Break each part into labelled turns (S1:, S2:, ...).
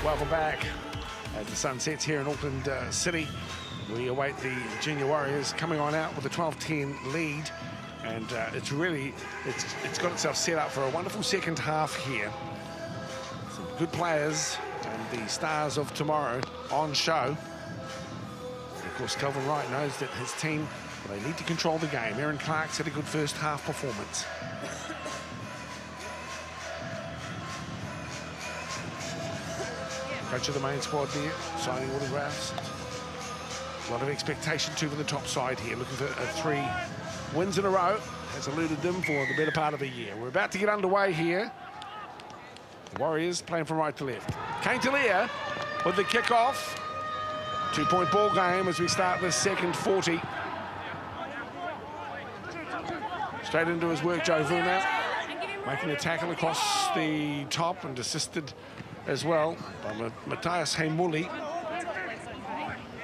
S1: Welcome back as the sun sets here in Auckland City. We await the Junior Warriors coming on out with a 12-10 lead, and it's got itself set up for a wonderful second half here. Some good players and the stars of tomorrow on show. And of course, Kelvin Wright knows that his team, they need to control the game. Aaron Clark's had a good first half performance. Coach of the main squad there, signing autographs. A lot of expectation too from the top side here, looking for 3 wins in a row. Has eluded them for the better part of the year. We're about to get underway here. The Warriors playing from right to left. Kane Talia with the kickoff. 2-point ball game as we start this second 40. Straight into his work, Joe Vuna, making a tackle across the top and assisted as well by Matthias Heimuli.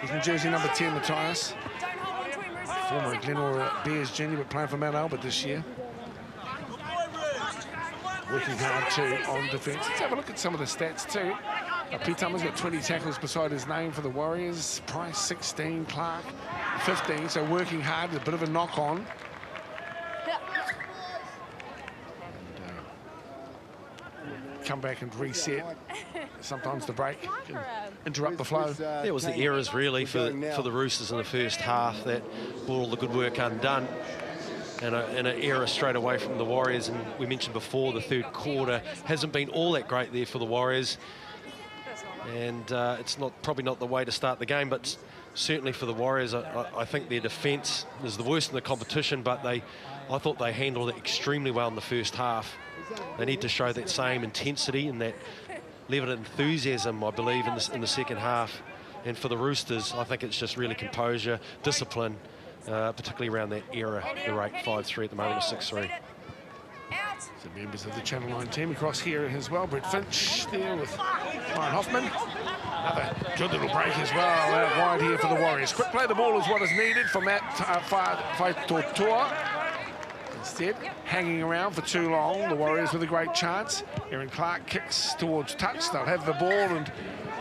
S1: He's in jersey number 10, Matthias. Former Glenora Bears junior, but playing for Mount Albert this year. Working hard too on defence. Let's have a look at some of the stats too. Pete Tummer's got 20 tackles beside his name for the Warriors. Price 16, Clark 15, so working hard, a bit of a knock on. Come back and reset. Sometimes the break can interrupt the flow.
S2: It was the errors really for the Roosters in the first half that brought all the good work undone. And an error straight away from the Warriors. And we mentioned before, the third quarter hasn't been all that great there for the Warriors. And it's probably not the way to start the game, but certainly for the Warriors, I think their defence is the worst in the competition, but I thought they handled it extremely well in the first half. They need to show that same intensity and that level of enthusiasm, I believe, in the second half. And for the Roosters, I think it's just really composure, discipline, particularly around that error, the rate 5-3 at the moment, of 6-3.
S1: So members of the Channel 9 team across here as well. Brett Finch there with Ryan Hoffman. Another good little break as well out wide here for the Warriors. Quick play the ball is what is needed from Matt Faitotoa. Instead, hanging around for too long, the Warriors with a great chance. Aaron Clark kicks towards touch. They'll have the ball and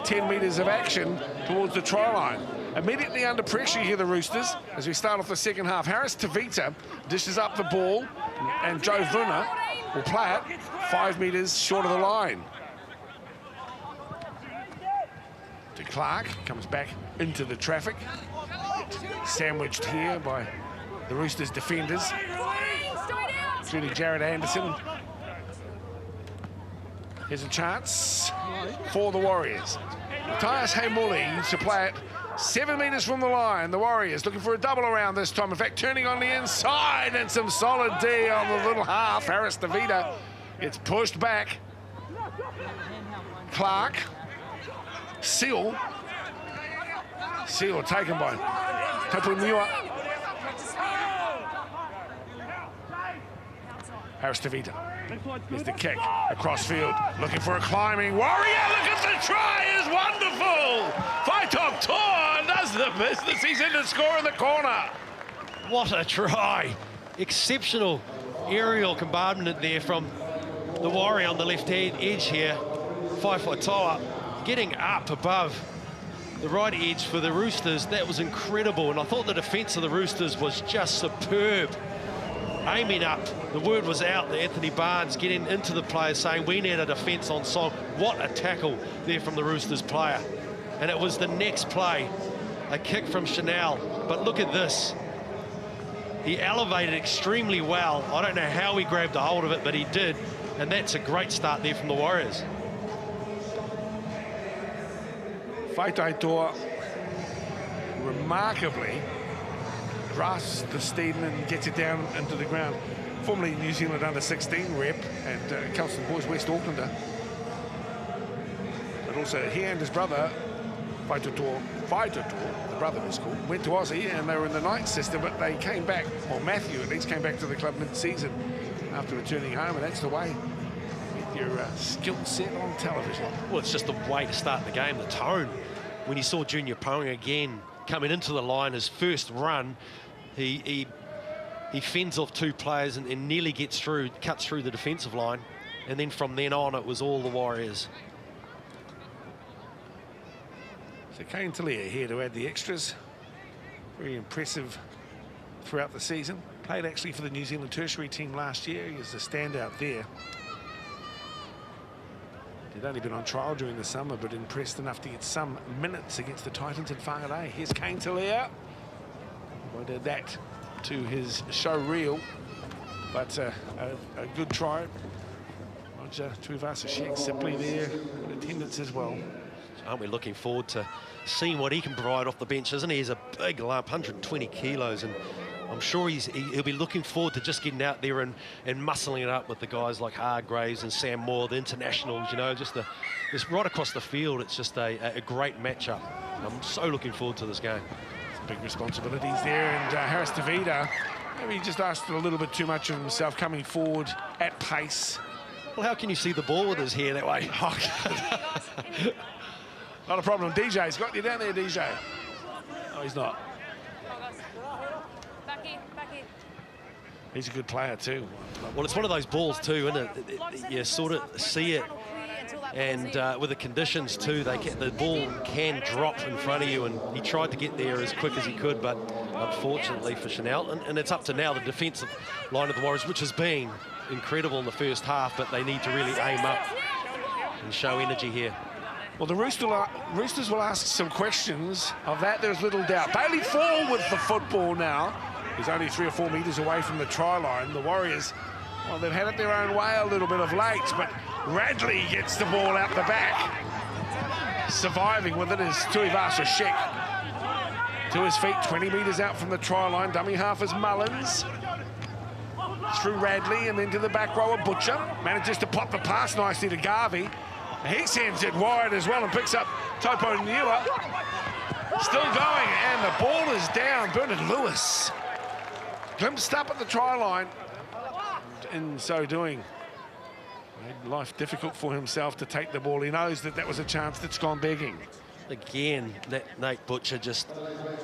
S1: 10 metres of action towards the try line. Immediately under pressure here, the Roosters, as we start off the second half. Harris Tavita dishes up the ball, and Joe Vuna will play it 5 metres short of the line. To Clark, comes back into the traffic. Sandwiched here by the Roosters defenders, including Jared Anderson. Here's a chance for the Warriors. Matthias Heimuli needs to play it 7 metres from the line. The Warriors looking for a double around this time. In fact, turning on the inside, and some solid D on the little half. Harris Tavita gets pushed back. Clark. Seal taken by Tapunua. Harris Tavita. Here's the kick across field, looking for a climbing Warrior. Look at the try, is wonderful. Faitok Tor does the business. He's in to score in the corner.
S2: What a try. Exceptional aerial bombardment there from the Warrior on the left-hand edge here. Faifotoa getting up above the right edge for the Roosters. That was incredible, and I thought the defence of the Roosters was just superb. Aiming up, the word was out that Anthony Barnes getting into the players saying we need a defence on song. What a tackle there from the Roosters player. And it was the next play, a kick from Chanel. But look at this. He elevated extremely well. I don't know how he grabbed a hold of it, but he did. And that's a great start there from the Warriors.
S1: Faitaitoa remarkably grasps the steam and gets it down into the ground. Formerly New Zealand under-16 rep and Kelston Boys West Aucklander. But also he and his brother, Faitotoa, the brother is called, went to Aussie and they were in the night system, but they came back, or Matthew at least came back to the club mid-season after returning home, and that's the way you get your skill set on television.
S2: Well, it's just the way to start the game, the tone. When you saw Junior Poing again coming into the line, his first run, he fends off 2 players and nearly gets through, cuts through the defensive line. And then from then on, it was all the Warriors.
S1: So Kane Talia here to add the extras. Very impressive throughout the season. Played actually for the New Zealand tertiary team last year. He was a standout there. He'd only been on trial during the summer, but impressed enough to get some minutes against the Titans in Whangarei. Here's Kane Talia. Won't add that to his show reel, but a good try. Roger Tuivasa-Sheck simply there in attendance as well.
S2: Aren't we looking forward to seeing what he can provide off the bench, isn't he? He's a big lump, 120 kilos, and I'm sure he'll be looking forward to just getting out there and muscling it up with the guys like Hargraves and Sam Moore, the internationals, you know, just right across the field. It's just a great matchup. I'm so looking forward to this game.
S1: Big responsibilities there, and Harris Tavita, maybe he just asked a little bit too much of himself, coming forward at pace.
S2: Well, how can you see the ball with his hair that way?
S1: Not a problem. DJ's got you down there, DJ. No, he's not. He's a good player too.
S2: Well, it's one of those balls too, isn't it? You sort of see it, and with the conditions too, the ball can drop in front of you, and he tried to get there as quick as he could, but unfortunately for Chanel, and it's up to now the defensive line of the Warriors, which has been incredible in the first half, but they need to really aim up and show energy here.
S1: Well, the Roosters will ask some questions. Of that, there's little doubt. Bailey Fall with the football now. He's only 3 or 4 metres away from the try line. The Warriors, well, they've had it their own way a little bit of late, but Radley gets the ball out the back. Surviving with it is Tuivasa-Sheck. To his feet, 20 metres out from the try line. Dummy half is Mullins. Through Radley and then to the back row of Butcher. Manages to pop the pass nicely to Garvey. He sends it wide as well and picks up Topo Niua. Still going, and the ball is down. Bernard Lewis glimpsed up at the try line. In so doing, made life difficult for himself to take the ball. He knows that that was a chance that's gone begging.
S2: Again, that Nate Butcher just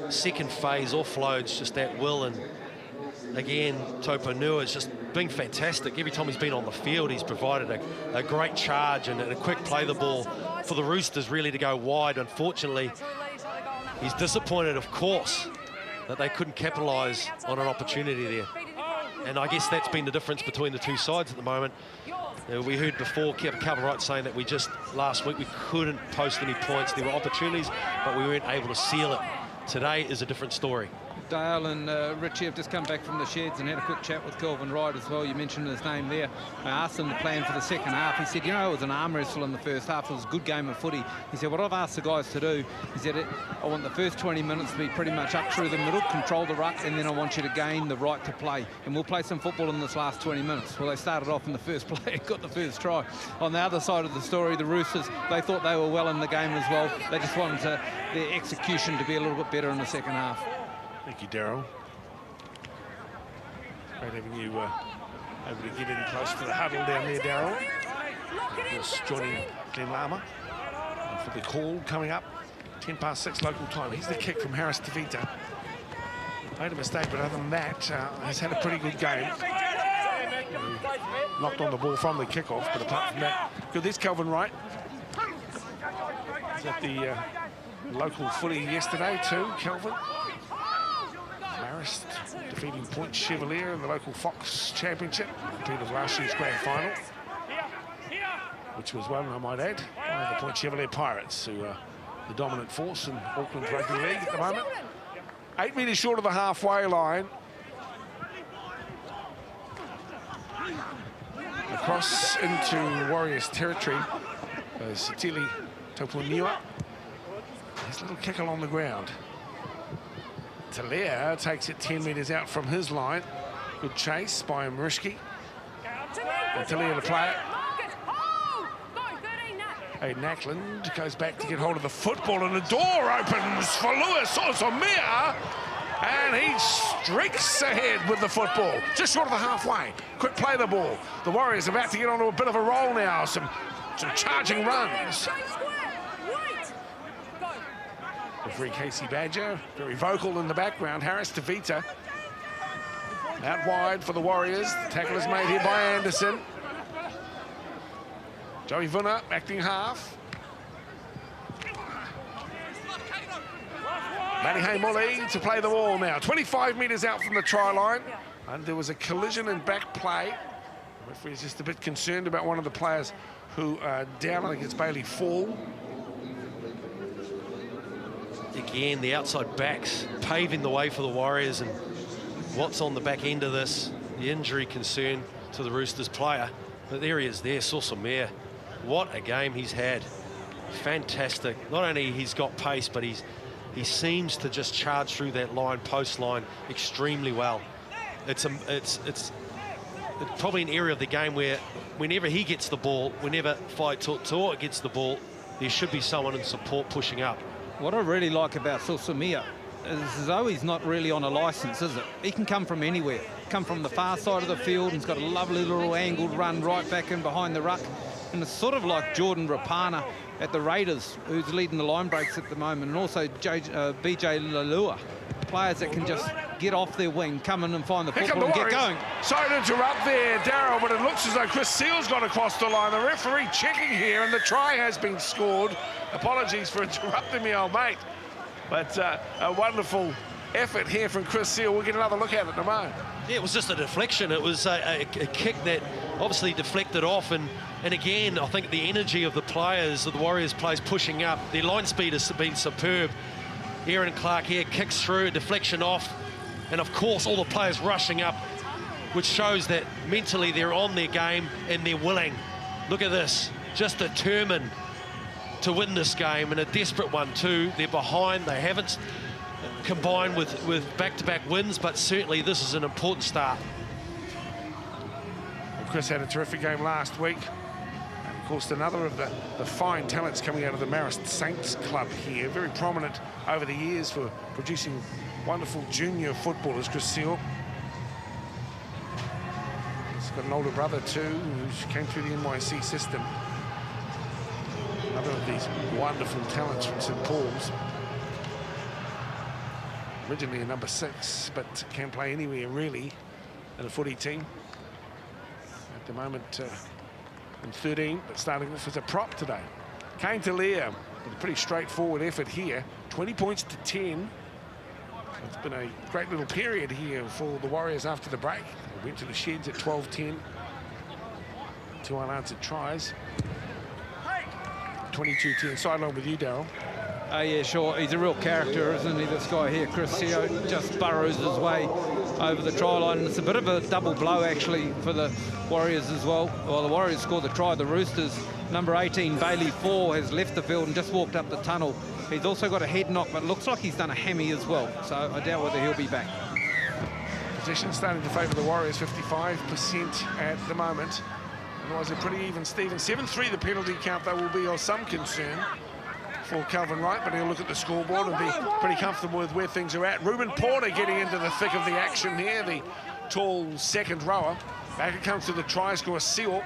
S2: second phase offloads just at will, and again, Topo Niua has just been fantastic. Every time he's been on the field, he's provided a great charge and a quick play the ball for the Roosters really to go wide. Unfortunately, he's disappointed, of course, that they couldn't capitalise on an opportunity there. And I guess that's been the difference between the two sides at the moment. We heard before Calvin Wright saying that last week we couldn't post any points. There were opportunities, but we weren't able to seal it. Today is a different story.
S3: Dale and Richie have just come back from the sheds and had a quick chat with Calvin Wright as well. You mentioned his name there. I asked him the plan for the second half. He said, you know, it was an arm wrestle in the first half. It was a good game of footy. He said, what I've asked the guys to do, he said, I want the first 20 minutes to be pretty much up through the middle, control the ruck, and then I want you to gain the right to play. And we'll play some football in this last 20 minutes. Well, they started off in the first play and got the first try. On the other side of the story, the Roosters, they thought they were well in the game as well. They just wanted their execution to be a little bit better in the second half.
S1: Thank you, Daryl. Great having you able to get in close to the huddle down there, Daryl. Just joining Glenn Lama for the call coming up. 6:10 local time. Here's the kick from Harris Tavita. Made a mistake, but other than that, has had a pretty good game. Knocked on the ball from the kickoff, but apart from that, good. There's Calvin Wright. He's at the local footy yesterday too, Calvin. Marist defeating Point Chevalier in the local Fox Championship, competed last year's grand final, which was won, I might add, by the Point Chevalier Pirates, who are the dominant force in Auckland Rugby League at the moment. 8 metres short of the halfway line. Across into Warriors territory goes Satili Topo Niua. His little kick along the ground. Talia takes it 10 metres out from his line. Good chase by Marishki. And Talia to play it. Aiden Ackland goes back to get hold of the football, and the door opens for Lewis Osomia, and he streaks ahead with the football, just short of the halfway. Quick play the ball. The Warriors about to get onto a bit of a roll now. Some charging runs. Referee Casey Badger, very vocal in the background. Harris Tavita out wide for the Warriors. The tackle is made here by Anderson. Joey Vuna acting half. Manihay Muli to play the ball now. 25 metres out from the try line. And there was a collision in back play. The referee's just a bit concerned about one of the players who are down. I think it's Bailey Fall.
S2: Again, the outside backs paving the way for the Warriors, and what's on the back end of this, the injury concern to the Roosters player. But there he is there, Sosamere. What a game he's had. Fantastic. Not only he's got pace, but he seems to just charge through that line, post line, extremely well. It's probably an area of the game where whenever he gets the ball, whenever Whai Toa gets the ball, there should be someone in support pushing up.
S3: What I really like about Sosamere is though he's not really on a licence, is it? He can come from anywhere. Come from the far side of the field, and he's got a lovely little angled run right back in behind the ruck. And it's sort of like Jordan Rapana at the Raiders, who's leading the line breaks at the moment, and also BJ Lalua. Players that can just get off their wing, come in and find the football and get going.
S1: Sorry to interrupt there, Darryl, but it looks as though Chris Seale's got across the line. The referee checking here, and the try has been scored. Apologies for interrupting me, old mate. But a wonderful effort here from Chris Seale. We'll get another look at it in a moment.
S2: Yeah, it was just a deflection. It was a kick that obviously deflected off, and again, I think the energy of the players, of the Warriors players pushing up, their line speed has been superb. Aaron Clark here kicks through, deflection off, and of course all the players rushing up, which shows that mentally they're on their game and they're willing. Look at this, just determined to win this game, and a desperate one too. They're behind, they haven't combined with back-to-back wins, but certainly this is an important start.
S1: Well, Chris had a terrific game last week. And of course, another of the fine talents coming out of the Marist Saints club here, very prominent over the years for producing wonderful junior footballers, Chris Seale. He's got an older brother too, who came through the NYC system. Another of these wonderful talents from St Paul's. Originally a number 6, but can play anywhere really in a footy team. At the moment in 13, but starting off as a prop today. Kane Talia with a pretty straightforward effort here. 20 points to 10. It's been a great little period here for the Warriors after the break. They went to the sheds at 12-10. 2 unanswered tries. 22-10. Sideline with you, Darryl.
S3: Oh, yeah, sure. He's a real character, isn't he, this guy here? Chris Seale just burrows his way over the try line. It's a bit of a double blow, actually, for the Warriors as well. Well, the Warriors scored the try. The Roosters, number 18, Bailey 4, has left the field and just walked up the tunnel. He's also got a head knock, but it looks like he's done a hammy as well. So I doubt whether he'll be back.
S1: Possession starting to favour the Warriors, 55% at the moment. Otherwise, a pretty even Stephen. 7-3 the penalty count, though, will be of some concern for Calvin Wright, but he'll look at the scoreboard and be pretty comfortable with where things are at. Ruben Porter getting into the thick of the action here, the tall second rower. Back it comes to the try scorer, Seale.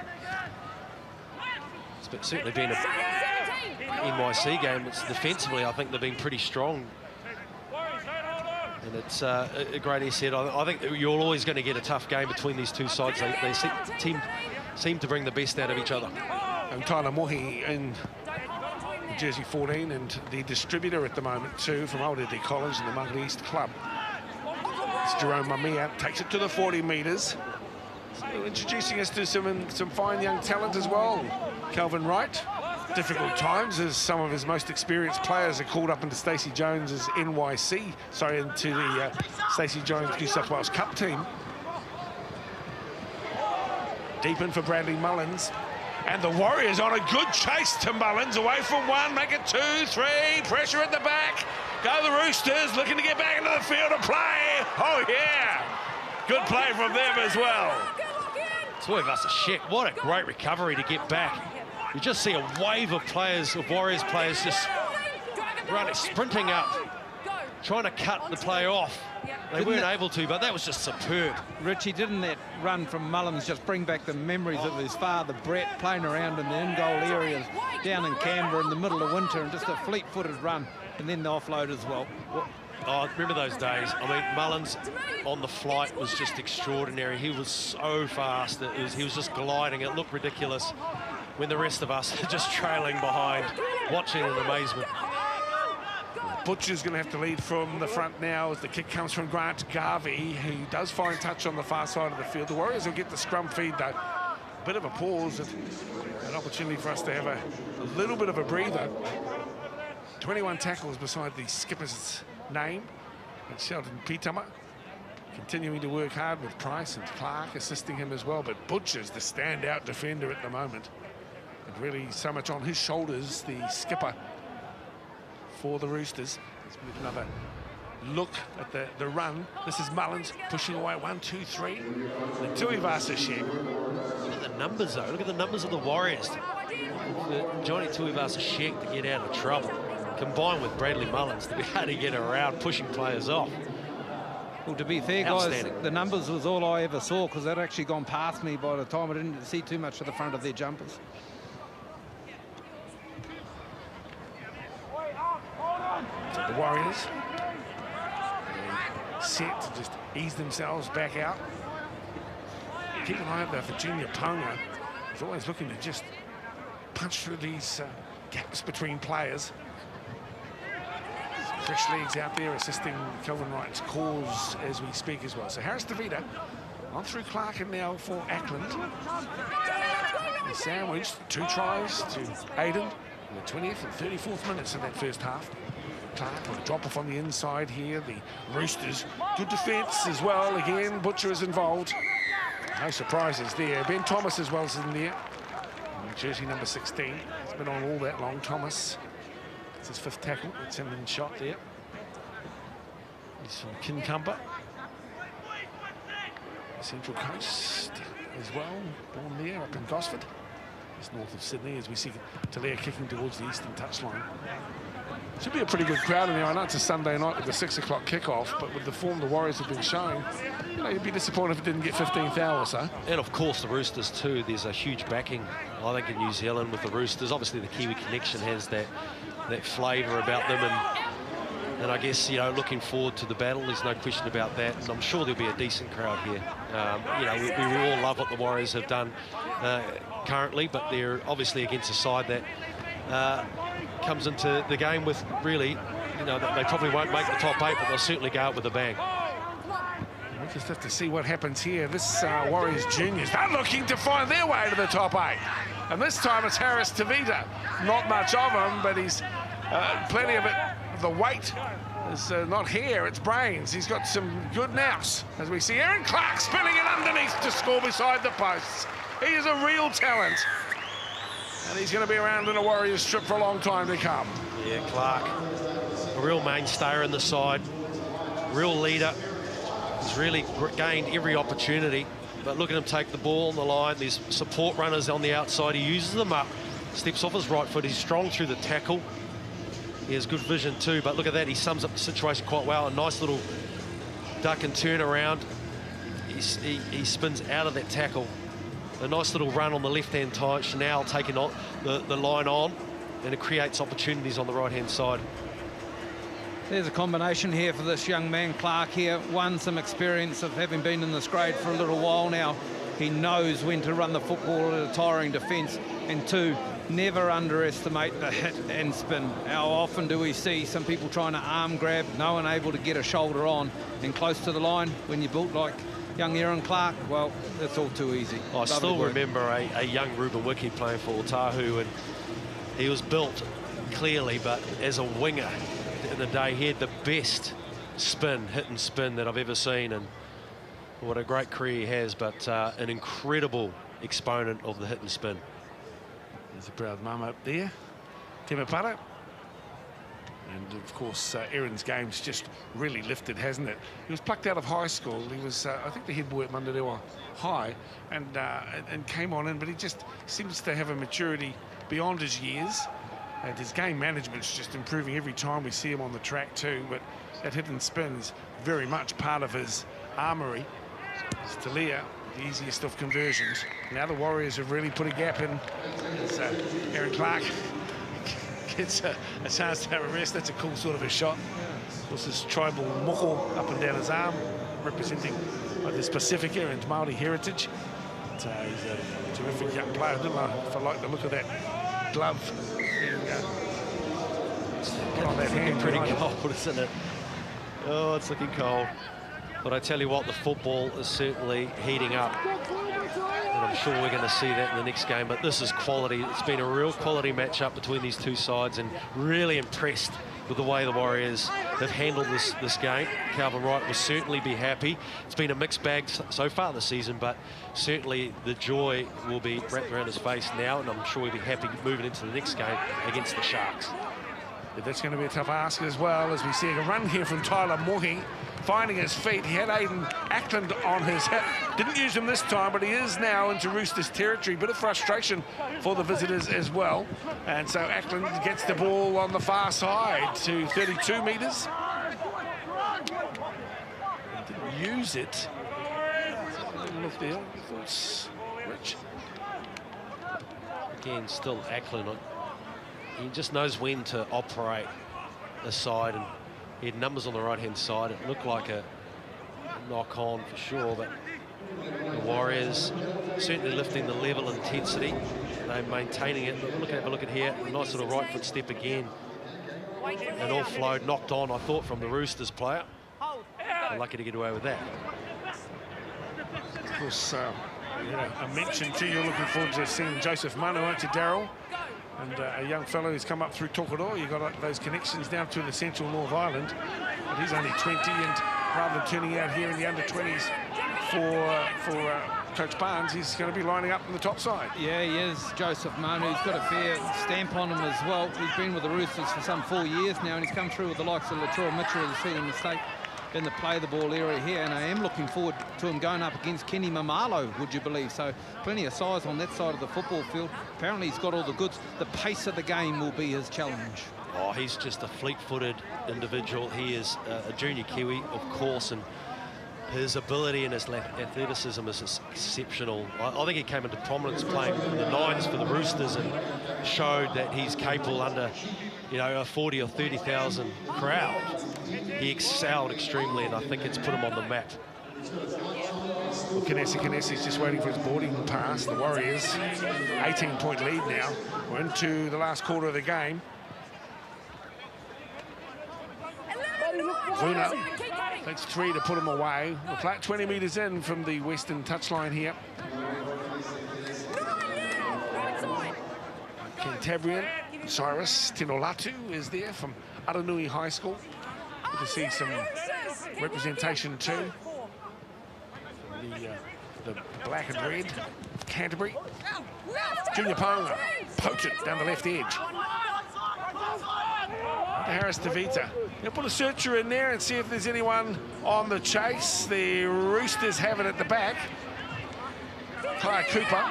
S2: It's certainly been a NYC game. It's defensively, I think they've been pretty strong. And it's a great asset. I think you're always going to get a tough game between these two sides. They seem to bring the best out of each other.
S1: And Tyler Mohi in jersey 14, and the distributor at the moment too from Aotearoa College and the Mangere East Club. It's Jerome Mamia, takes it to the 40 metres. So introducing us to some fine young talent as well. Calvin Wright, difficult times as some of his most experienced players are called up into Stacey Jones's NYC, sorry, into the Stacey Jones New South Wales Cup team. Deep in for Bradley Mullins. And the Warriors on a good chase to Mullins, away from 1, make it 2, 3, pressure at the back. Go the Roosters, looking to get back into the field to play. Oh, yeah. Good play from them as well.
S2: Tuivasa-Sheck, what a great recovery to get back. You just see a wave of players, of Warriors players, just running, sprinting up, trying to cut the play off. They weren't able to, but that was just superb.
S3: Richie, didn't that run from Mullins just bring back the memories of his father, Brett, playing around in the in-goal areas down in Canberra in the middle of winter, and just a fleet-footed run, and then the offload as well.
S2: Oh, I remember those days. I mean, Mullins on the flight was just extraordinary. He was so fast. He was just gliding. It looked ridiculous when the rest of us are just trailing behind, watching in amazement.
S1: Butcher's going to have to lead from the front now as the kick comes from Grant Garvey. He does find touch on the far side of the field. The Warriors will get the scrum feed, though. A bit of a pause, an opportunity for us to have a little bit of a breather. 21 tackles beside the skipper's name. And Sheldon Pitama continuing to work hard with Price and Clark assisting him as well. But Butcher's the standout defender at the moment. And really so much on his shoulders, the skipper for the Roosters. Let's get another look at the run. This is Mullins pushing away, 1, 2, 3. The Tuivasa-Sheck.
S2: Look at the numbers, though. Look at the numbers of the Warriors. For Johnny Tuivasa-Sheck to get out of trouble, combined with Bradley Mullins to be able to get around, pushing players off.
S3: Well, to be fair, guys, the numbers was all I ever saw because they'd actually gone past me by the time I didn't see too much of the front of their jumpers.
S1: So the Warriors set to just ease themselves back out. Keep an eye out there for Junior Ponga. He's always looking to just punch through these gaps between players. Fresh legs out there assisting Kelvin Wright's cause as we speak as well. So Harris DeVita on through Clark and now for Ackland. Sandwiched 2 tries to Aiden in the 20th and 34th minutes of that first half. Clark with a drop off on the inside here. The Roosters, good defence as well. Again, Butcher is involved. No surprises there. Ben Thomas as well is in there. Jersey number 16. He's been on all that long. Thomas. It's his 5th tackle. It's him in shot there. He's from Kincumber. Central Coast as well. Born there up in Gosford. Just north of Sydney as we see Talia kicking towards the eastern touchline. Should be a pretty good crowd in there. I know it's a Sunday night with the 6 o'clock kickoff, but with the form the Warriors have been showing, you know, you'd be disappointed if it didn't get 15,000 or so.
S2: And of course the Roosters too. There's a huge backing, I think, in New Zealand with the Roosters. Obviously the Kiwi connection has that flavour about them, and I guess, you know, looking forward to the battle. There's no question about that, and I'm sure there'll be a decent crowd here. You know, we all love what the Warriors have done currently, but they're obviously against a side that comes into the game with really, you know, they probably won't make the top 8, but they'll certainly go out with a bang.
S1: We'll just have to see what happens here. This Warriors juniors, they're looking to find their way to the top 8. And this time it's Harris Tavita. Not much of him, but he's plenty of it. The weight is not hair, it's brains. He's got some good naps. As we see Aaron Clark spinning it underneath to score beside the posts. He is a real talent. And he's going to be around in a Warriors strip for a long time to come.
S2: Yeah, Clark, a real mainstayer in the side, real leader. He's really gained every opportunity. But look at him take the ball on the line. There's support runners on the outside. He uses them up, steps off his right foot. He's strong through the tackle. He has good vision too, but look at that. He sums up the situation quite well. A nice little duck and turn around. He spins out of that tackle. A nice little run on the left-hand side. Chanel taking on the line on, and it creates opportunities on the right-hand side.
S3: There's a combination here for this young man, Clark here. One, some experience of having been in this grade for a little while now. He knows when to run the football at a tiring defence. And 2, never underestimate the hit and spin. How often do we see some people trying to arm grab, no one able to get a shoulder on and close to the line when you're built like young Aaron Clark? Well, that's all too easy.
S2: I still remember a young Ruben Wiki playing for Otahu, and he was built clearly, but as a winger in the day, he had the best spin, hit and spin that I've ever seen, and what a great career he has, but an incredible exponent of the hit and spin.
S1: There's a proud mum up there, Temepara. And of course, Aaron's game's just really lifted, hasn't it? He was plucked out of high school. He was, I think, the head boy at Mandarewa High, and came on in, but he just seems to have a maturity beyond his years. And his game management's just improving every time we see him on the track too. But that hit and spin is very much part of his armoury. Stalia, the easiest of conversions. Now the Warriors have really put a gap in. As Aaron Clark gets a chance to have a rest. That's a cool sort of a shot. Of course, this tribal moko up and down his arm, representing this Pacifica and Māori heritage. But, he's a terrific young player. I don't know if I like the look of that glove being Put on that hand
S2: pretty
S1: behind
S2: cold, isn't it? Oh, it's looking cold. But I tell you what, the football is certainly heating up. And I'm sure we're going to see that in the next game. But this is quality. It's been a real quality matchup between these two sides, and really impressed with the way the Warriors have handled this game. Calvin Wright will certainly be happy. It's been a mixed bag so far this season, but certainly the joy will be wrapped around his face now, and I'm sure he'll be happy moving into the next game against the Sharks.
S1: But that's going to be a tough ask as well, as we see a run here from Tyler Mohi, finding his feet. He had Aiden Ackland on his hip. Didn't use him this time, but he is now into Roosters territory. Bit of frustration for the visitors as well. And so Ackland gets the ball on the far side to 32 metres. Didn't use it. Look there. Thoughts, Rich?
S2: Again, still Ackland. He just knows when to operate the side, and he had numbers on the right-hand side. It looked like a knock-on for sure, but the Warriors certainly lifting the level and intensity. They're maintaining it. Have a look at here. A nice little right foot step again. And all flowed, knocked on, I thought, from the Roosters player. They're lucky to get away with that.
S1: Of course, I mentioned to you, looking forward to seeing Joseph Manu, aren't you, Daryl? And a young fellow who's come up through Tokoroa. You've got those connections down to the central North Island. But he's only 20, and rather than turning out here in the under-20s for Coach Barnes, he's going to be lining up on the top side.
S3: Yeah, he is, Joseph Manu. He's got a fair stamp on him as well. He's been with the Roosters for some 4 years now, and he's come through with the likes of Latrell Mitchell, who's seen a mistake in the play the ball area here, and I am looking forward to him going up against Kenny Mamalo, would you believe? So plenty of size on that side of the football field. Apparently he's got all the goods. The pace of the game will be his challenge.
S2: Oh, he's just a fleet-footed individual. He is a junior Kiwi, of course, and his ability and his athleticism is exceptional. I think he came into prominence playing in the nines for the Roosters and showed that he's capable under, you know, a 40 or 30,000 crowd. He excelled extremely, and I think it's put him on the map.
S1: Well, Kinesi's just waiting for his boarding pass. The Warriors, 18-point lead now. We're into the last quarter of the game. Vuna takes 3 to put him away. We'll play it 20 metres in from the western touchline here. Cantabrian Cyrus Tinolatu is there from Aranui High School. Good to see some representation too. The black and red Canterbury. Junior Ponga, potent down the left edge. Harris Tavita. They'll put a searcher in there and see if there's anyone on the chase. The Roosters have it at the back. Kaya Cooper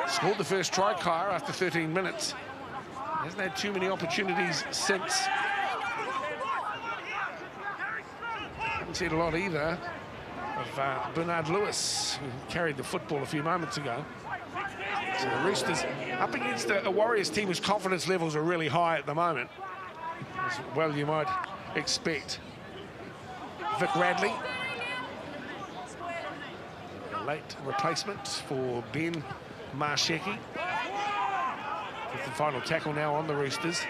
S1: scored the first try, Kaya, after 13 minutes. Hasn't had too many opportunities since. Haven't seen a lot either of Bernard Lewis, who carried the football a few moments ago. So the Roosters up against a Warriors team whose confidence levels are really high at the moment. As well you might expect. Vic Radley, a late replacement for Ben Marshecki. With the final tackle now on the Roosters.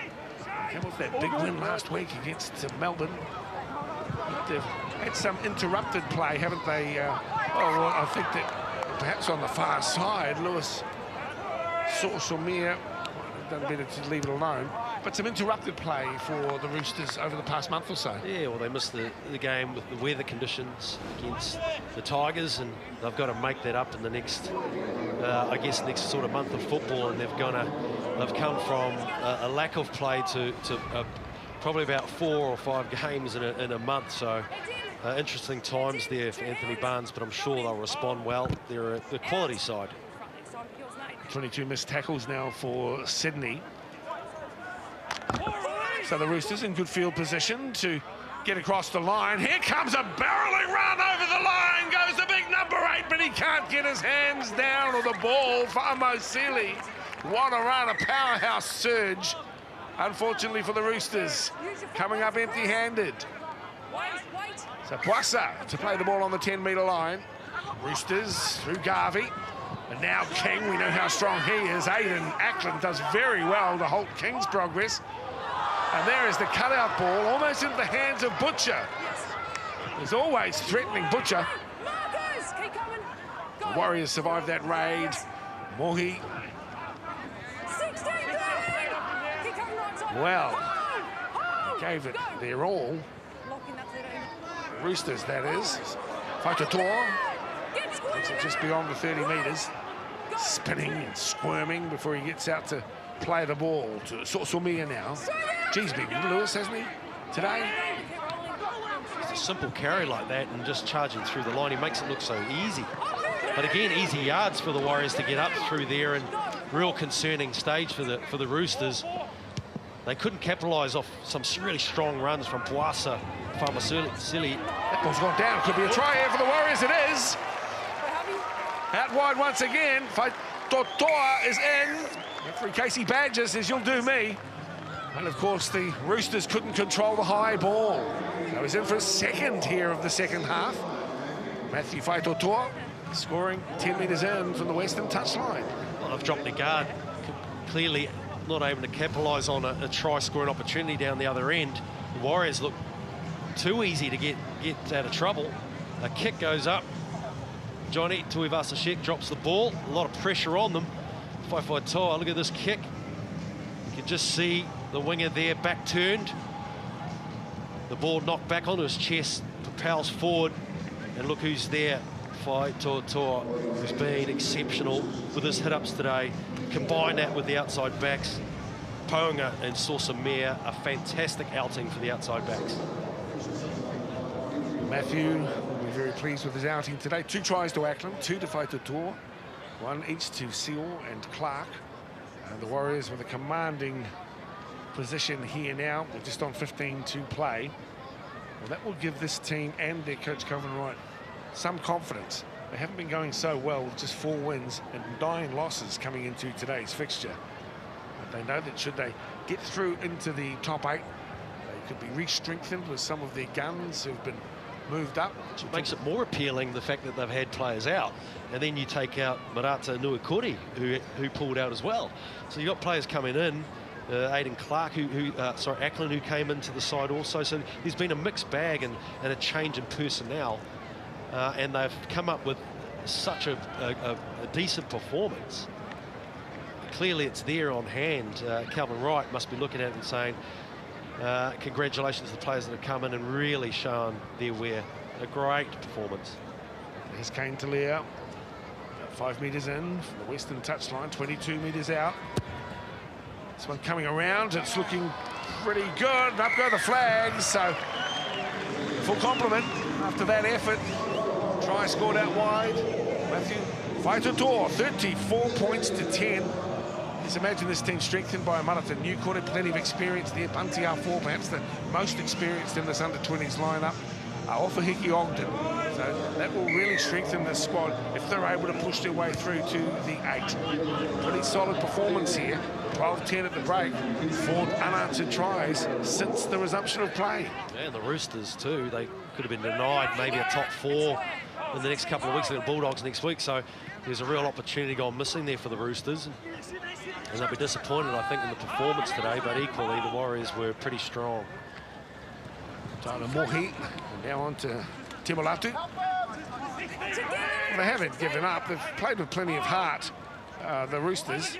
S1: Came off that big win last week against Melbourne. But they've had some interrupted play, haven't they? Well, I think that perhaps on the far side, Lewis Somir done better to leave it alone. But some interrupted play for the Roosters over the past month or so.
S2: Yeah, well, they missed the game with the weather conditions against the Tigers, and they've got to make that up in the next, I guess, next sort of month of football. And they've come from a lack of play to probably about 4 or 5 games in a month. So interesting times there for Anthony Barnes, but I'm sure they'll respond well. They're the quality side.
S1: 22 missed tackles now for Sydney. So the Roosters in good field position to get across the line. Here comes a barreling run over the line. Goes the big number 8, but he can't get his hands down on the ball. Famo Sealy. What a run, a powerhouse surge. Unfortunately for the Roosters, coming up empty-handed. So Poissa to play the ball on the 10-metre line. Roosters through Garvey. And now King, we know how strong he is. Aiden Ackland does very well to halt King's progress. And there is the cutout ball, almost into the hands of Butcher. There's always threatening Butcher. The Warriors survived that raid. Mohi. Well, gave it their all. The Roosters, that is. Faitotoa gets it just beyond the 30 metres. Spinning and squirming before he gets out to play the ball to Sumia now. Geez, big Lewis, hasn't he, today?
S2: It's a simple carry like that and just charging through the line. He makes it look so easy. But again, easy yards for the Warriors to get up through there, and real concerning stage for the Roosters. They couldn't capitalise off some really strong runs from Puasa, Famasili.
S1: That ball's gone down. Could be a try here for the Warriors. It is. Out wide once again. Faitotoa is in. Referee Casey Badger says, "You'll do me." And of course, the Roosters couldn't control the high ball. So he's in for a second here of the second half. Matthew Faitotoa scoring 10 metres in from the western touchline.
S2: Well, they've dropped their guard. Clearly not able to capitalise on a try-scoring opportunity down the other end. The Warriors look too easy to get out of trouble. A kick goes up. Johnny Tuivasa-Sheck drops the ball. A lot of pressure on them. Faitotoa, look at this kick. You can just see the winger there, back turned. The ball knocked back onto his chest, propels forward, and look who's there. Faitotoa, who's been exceptional with his hit-ups today. Combine that with the outside backs. Ponga and Sosamere, a fantastic outing for the outside backs.
S1: Matthew will be very pleased with his outing today. 2 tries to Ackland, 2 to Faitotoa, 1 each to Seal and Clark. And the Warriors with a commanding position here now. We're just on 15 to play. Well, that will give this team and their coach, Calvin Wright, some confidence. They haven't been going so well with just 4 wins and 9 losses coming into today's fixture. But they know that should they get through into the top 8, they could be re-strengthened with some of their guns who've been moved up.
S2: It makes it more appealing, the fact that they've had players out. And then you take out Marata Nuikuri, who pulled out as well. So you've got players coming in, Aidan Clark, Ackland, who came into the side also. So there's been a mixed bag and a change in personnel. And they've come up with such a decent performance. Clearly it's there on hand. Calvin Wright must be looking at it and saying, congratulations to the players that have come in and really shown their wear. A great performance.
S1: There's Kane Talia, 5 metres in from the western touchline, 22 metres out. This one coming around, it's looking pretty good. And up go the flags, so full compliment after that effort. Try scored out wide. Matthew Faitotoa, 34 points to 10. Just imagine this team strengthened by a Marata Newcourt, plenty of experience there. Bunty R4, perhaps the most experienced in this under-20s lineup. Ofahiki Ogden. So that will really strengthen this squad if they're able to push their way through to the 8. Pretty solid performance here. 12-10 at the break. 4 unanswered tries since the resumption of play.
S2: Yeah, and the Roosters too. They could have been denied maybe a top 4 in the next couple of weeks. They've got Bulldogs next week, so there's a real opportunity gone missing there for the Roosters. And they'll be disappointed, I think, in the performance today, but equally the Warriors were pretty strong.
S1: Tyler Mohi, now on to Timolatu. Well, they haven't given up. They've played with plenty of heart, the Roosters.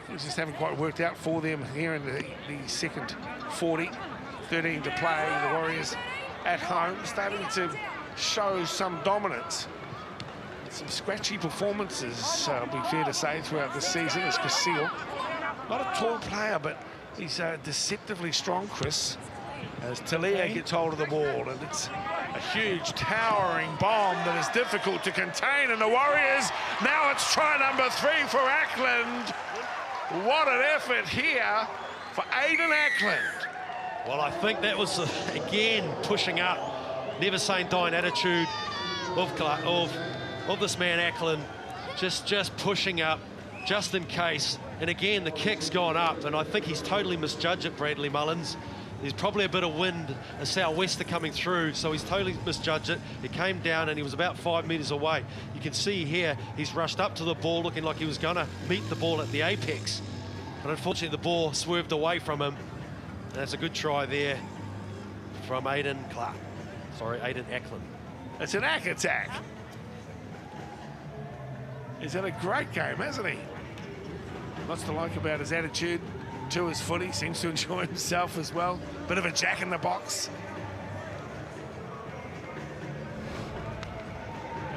S1: Things just haven't quite worked out for them here in the second 40. 13 to play. The Warriors at home, starting to show some dominance. Some scratchy performances, it'll be fair to say, throughout the season as Casil. Not a tall player, but he's deceptively strong, Chris, as Talia gets hold of the ball, and it's a huge towering bomb that is difficult to contain, and the Warriors, now it's try number 3 for Ackland. What an effort here for Aidan Ackland.
S2: Well, I think that was, again, pushing up, never saying dying attitude of this man Ackland, just pushing up, just in case. And again, the kick's gone up, and I think he's totally misjudged it, Bradley Mullins. There's probably a bit of wind, a southwester coming through, so he's totally misjudged it. It came down, and he was about 5 metres away. You can see here, he's rushed up to the ball, looking like he was going to meet the ball at the apex. But unfortunately, the ball swerved away from him. That's a good try there from Aiden Ackland.
S1: It's an Ack attack. He's had a great game, hasn't he? Lots to like about his attitude to his footy. Seems to enjoy himself as well. Bit of a jack in the box.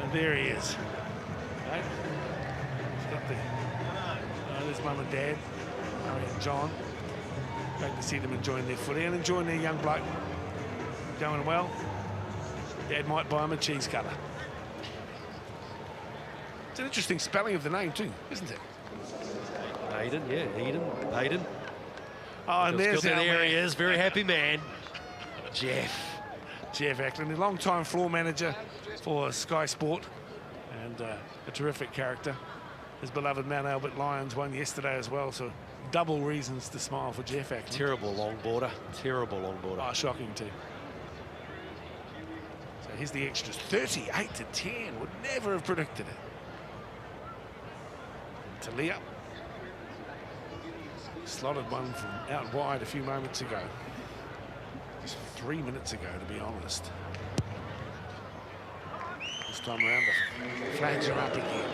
S1: And there he is. Right? He's got the... there's mum and dad, Harry and John. Great to see them enjoying their footy and enjoying their young bloke. Going well. Dad might buy him a cheese cutter. It's an interesting spelling of the name too, isn't it?
S2: Aiden, yeah, Aiden.
S1: Oh, and there's
S2: there he is, very happy man. Jeff
S1: Ackland, a long-time floor manager for Sky Sport and a terrific character. His beloved Mount Albert Lions won yesterday as well, so double reasons to smile for Jeff Ackland.
S2: Terrible long border.
S1: Oh, shocking too. So here's the extras, 38-10. Would never have predicted it. Talia slotted one from out wide a few moments ago. Just 3 minutes ago, to be honest. This time around, the flags are up again.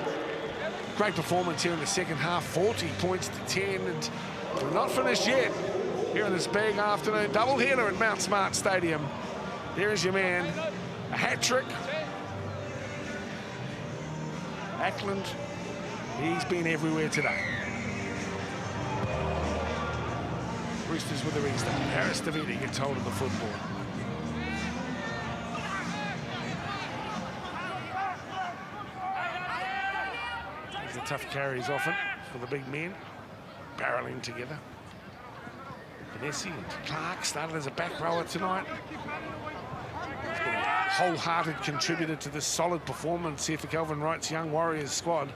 S1: Great performance here in the second half, 40 points to 10, and we're not finished yet here in this big afternoon doubleheader at Mount Smart Stadium. There is your man, a hat-trick. Ackland, he's been everywhere today. Roosters with the restart. Harris Davidi gets hold of the football. These are tough carries often for the big men, barreling together. Vanessa and Clark started as a back rower tonight. He's been a wholehearted contributor to this solid performance here for Kelvin Wright's Young Warriors squad.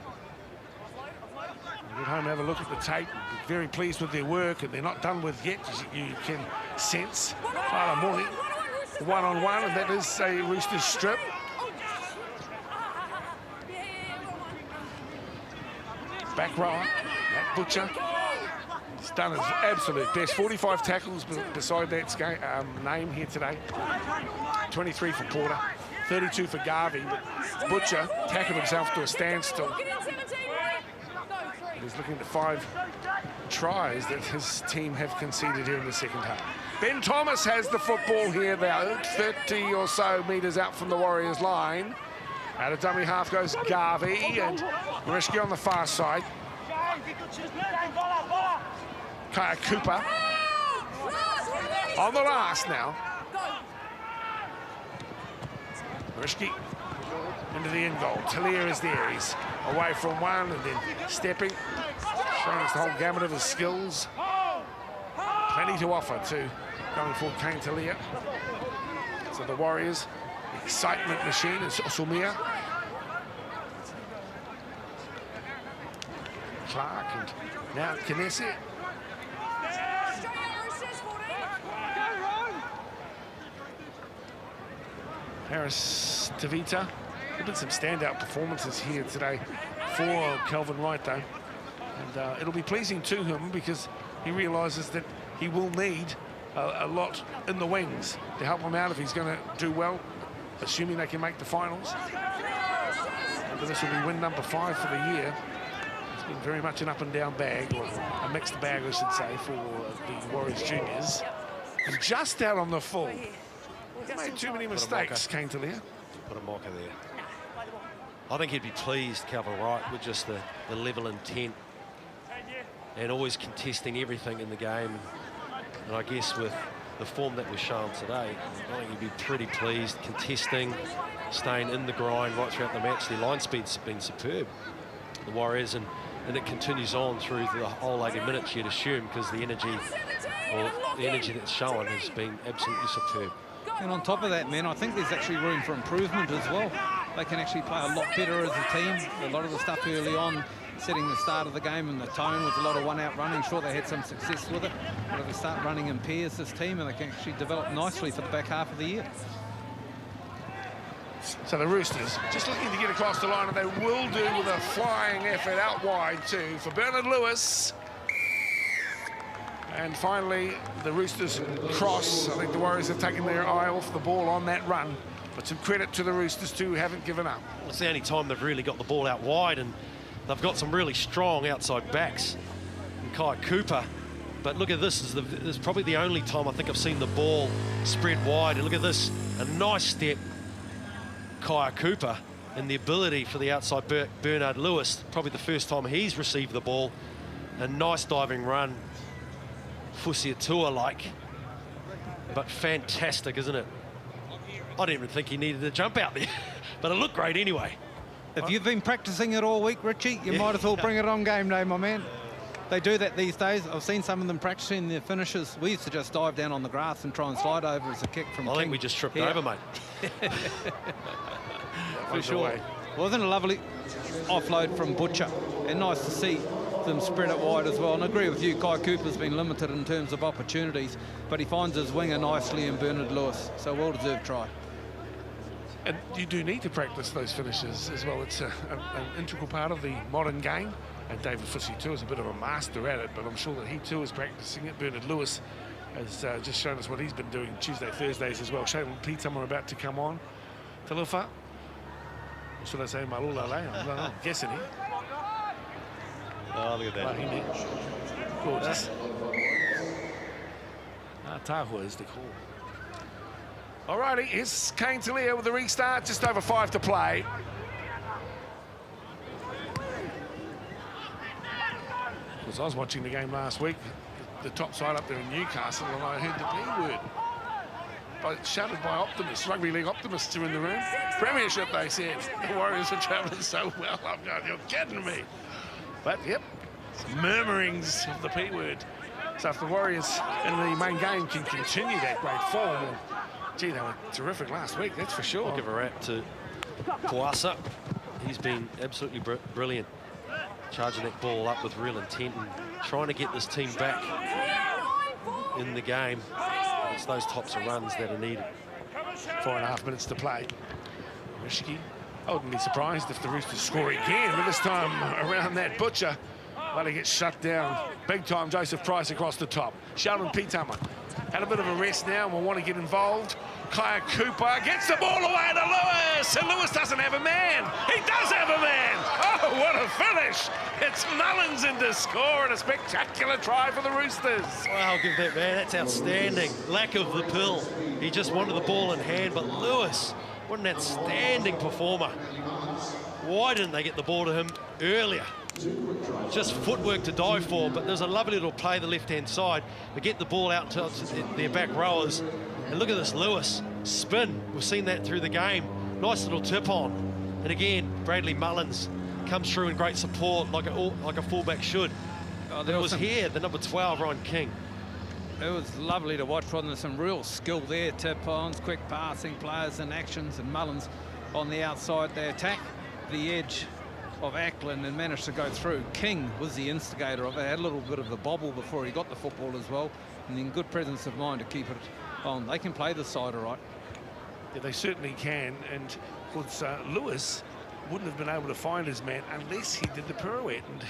S1: Get home and have a look at the tape. Very pleased with their work, and they're not done with yet, as you can sense. Friday morning, one-on-one, and that is a Roosters strip. Back rower, Matt Butcher. He's done his absolute best. 45 tackles beside that name here today. 23 for Porter, 32 for Garvey, but Butcher tackled himself to a standstill. He's looking at 5 tries that his team have conceded here in the second half. Ben Thomas has the football here, though, 30 or so metres out from the Warriors' line. Out of dummy half goes Garvey, and Mariski on the far side. Kaya Cooper on the last now. Mariski into the end goal. Talia is there. He's away from one and then stepping, showing us the whole gamut of his skills. Plenty to offer to going forward Kane Talia. So the Warriors, the excitement machine is Sumia. Clark and now Kinesi. Harris Tavita. There's been some standout performances here today for Kelvin Wright, though. And it'll be pleasing to him because he realises that he will need a lot in the wings to help him out if he's going to do well, assuming they can make the finals. But this will be win number 5 for the year. It's been very much an up-and-down bag, or a mixed bag, I should say, for the Warriors juniors. And just out on the full. Made too many mistakes, Kane Talia.
S2: Put a mocker there. I think he'd be pleased, Kelvin Wright, with just the level intent and always contesting everything in the game. And I guess with the form that was shown today, I think he'd be pretty pleased, contesting, staying in the grind right throughout the match. Their line speed's been superb, the Warriors, and it continues on through the whole 80 minutes, you'd assume, because the energy that's shown has been absolutely superb.
S3: And on top of that, man, I think there's actually room for improvement as well. They can actually play a lot better as a team. A lot of the stuff early on, setting the start of the game and the tone was a lot of one-out running. Sure, they had some success with it. But if they start running in pairs, this team, and they can actually develop nicely for the back half of the year.
S1: So the Roosters just looking to get across the line, and they will do with a flying effort out wide too for Bernard Lewis. And finally, the Roosters cross. I think the Warriors have taken their eye off the ball on that run. But some credit to the Roosters too, who haven't given up.
S2: It's the only time they've really got the ball out wide, and they've got some really strong outside backs. And Kai Cooper. But look at this, this is probably the only time I think I've seen the ball spread wide. And look at this, a nice step, Kai Cooper, and the ability for the outside Bernard Lewis, probably the first time he's received the ball. A nice diving run, Fusiatua-like, but fantastic, isn't it? I didn't even think he needed to jump out there, but it looked great anyway.
S3: If you've been practicing it all week, Richie, you might as well bring it on game day, my man. They do that these days. I've seen some of them practicing their finishes. We used to just dive down on the grass and try and slide over as a kick from
S2: I think we just tripped over, mate.
S3: For sure. Wasn't a lovely offload from Butcher, and nice to see them spread it wide as well. And I agree with you, Kai Cooper's been limited in terms of opportunities, but he finds his winger nicely in Bernard Lewis, so well-deserved try.
S1: And you do need to practice those finishes as well. It's an integral part of the modern game. And David Fusiatua is a bit of a master at it, but I'm sure that he too is practicing it. Bernard Lewis has just shown us what he's been doing Tuesday, Thursdays as well. Shane Petum are about to come on. Talofa. Or should I say Malulale? I'm guessing he.
S2: Oh, look at that.
S1: Gorgeous. Tahua is the call. Alrighty, here's Kane Talia with the restart. Just over 5 to play. Because I was watching the game last week, the top side up there in Newcastle, and I heard the B word. But shouted by optimists, rugby league optimists are in the room. Premiership, they said. The Warriors are travelling so well. I'm going, you're kidding me. But, yep, murmurings of the P word. So if the Warriors in the main game can continue that great form, well, gee, they were terrific last week, that's for sure.
S2: I'll give a rap to Poasa. He's been absolutely brilliant, charging that ball up with real intent and trying to get this team back in the game. It's those types of runs that are needed.
S1: 4.5 minutes to play. Rishke, I wouldn't be surprised if the Roosters score again, but this time around that Butcher. Well, he gets shut down. Big time Joseph Price across the top. Sheldon Petama had a bit of a rest now and will want to get involved. Kaya Cooper gets the ball away to Lewis, and Lewis doesn't have a man. He does have a man. Oh, what a finish. It's Mullins in to score, and a spectacular try for the Roosters.
S2: Well, I'll give that, man. That's outstanding. Lack of the pill. He just wanted the ball in hand, but Lewis, what an outstanding performer. Why didn't they get the ball to him earlier? Just footwork to die for, but there's a lovely little play the left-hand side. They get the ball out to their back rowers. And look at this, Lewis, spin. We've seen that through the game. Nice little tip on. And again, Bradley Mullins comes through in great support like a fullback should. Oh, there was here, the number 12, Ryan King.
S3: It was lovely to watch, wasn't there? Some real skill there, tip-ons, quick passing, players in actions, and Mullins on the outside. They attack the edge of Ackland and managed to go through. King was the instigator of it, had a little bit of a bobble before he got the football as well, and then good presence of mind to keep it on. They can play the side all right.
S1: Yeah, they certainly can, and of course Lewis wouldn't have been able to find his man unless he did the pirouette, and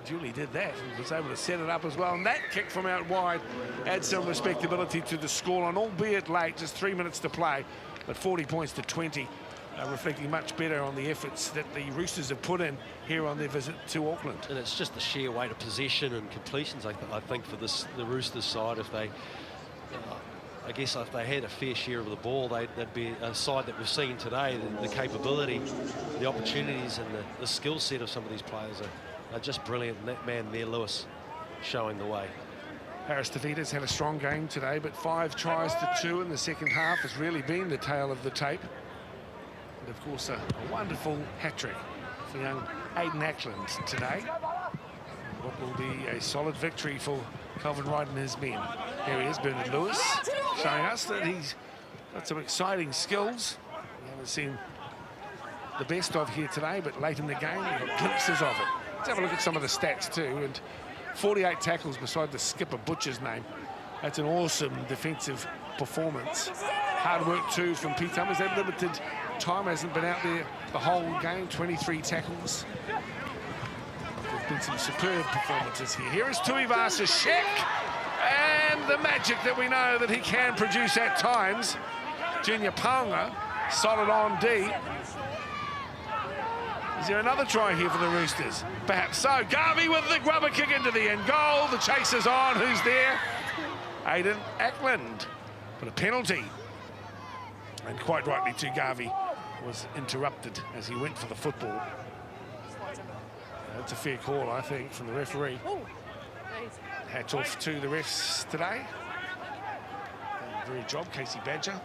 S1: Julie did that and was able to set it up as well. And that kick from out wide adds some respectability to the scoreline, albeit late, just 3 minutes to play, but 40 points to 20. Reflecting much better on the efforts that the Roosters have put in here on their visit to Auckland.
S2: And it's just the sheer weight of possession and completions, I think, for the Roosters side. If they, I guess, if they had a fair share of the ball, they'd be a side that we've seen today. The capability, the opportunities, and the skill set of some of these players are just brilliant. And that man there, Lewis, showing the way.
S1: Harris Tavita's had a strong game today, but 5 tries to 2 in the second half has really been the tale of the tape. Of course, a wonderful hat-trick for young Aidan Ackland today. What will be a solid victory for Calvin Wright and his men. Here he is, Bernard Lewis, showing us that he's got some exciting skills. We haven't seen the best of here today, but late in the game, we got glimpses of it. Let's have a look at some of the stats too. And 48 tackles beside the skipper Butcher's name. That's an awesome defensive performance. Hard work too from Pete Tummers. That limited time hasn't been out there the whole game. 23 tackles. There's been some superb performances here. Here is Tuivasa-Sheck. And the magic that we know that he can produce at times. Junior Paunga, solid on D. Is there another try here for the Roosters? Perhaps so. Garvey with the grubber kick into the end goal. The chase is on. Who's there? Aiden Ackland. But a penalty. And quite rightly too, Garvey was interrupted as he went for the football. That's a fair call, I think, from the referee. Hats off to the refs today. Very job, Casey Badger.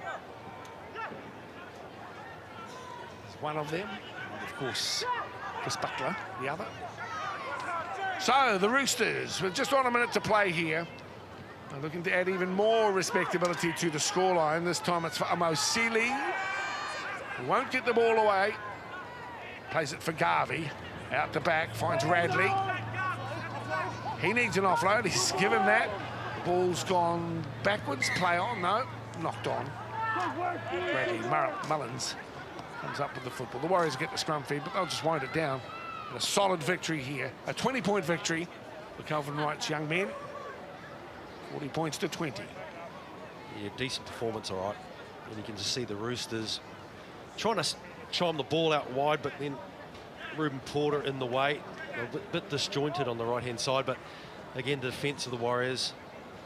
S1: He's one of them. And of course, Chris Butler, the other. So, the Roosters, with just 1 minute to play here, are looking to add even more respectability to the scoreline. This time it's for Amo Sealy. He won't get the ball away. Plays it for Garvey. Out the back, finds Radley. He needs an offload, he's given that. The ball's gone backwards, play on, no, knocked on. Radley Mullins comes up with the football. The Warriors get the scrum feed, but they'll just wind it down. And a solid victory here, a 20-point victory for Kelvin Wright's young men. 40 points to 20.
S2: Yeah, decent performance, all right. And you can just see the Roosters trying to chime the ball out wide, but then Ruben Porter in the way. A bit disjointed on the right-hand side, but again, the defence of the Warriors,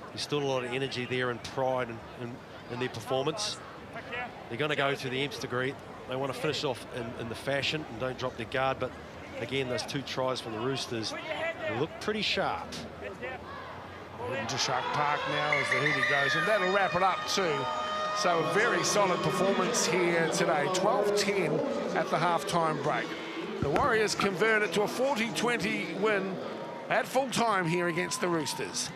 S2: there's still a lot of energy there and pride in their performance. They're going to go to the nth degree. They want to finish off in the fashion and don't drop their guard, but again, those 2 tries from the Roosters look pretty sharp.
S1: Into Shark Park now as the hoodie goes, and that'll wrap it up too. So a very solid performance here today, 12-10 at the half-time break. The Warriors convert it to a 40-20 win at full time here against the Roosters.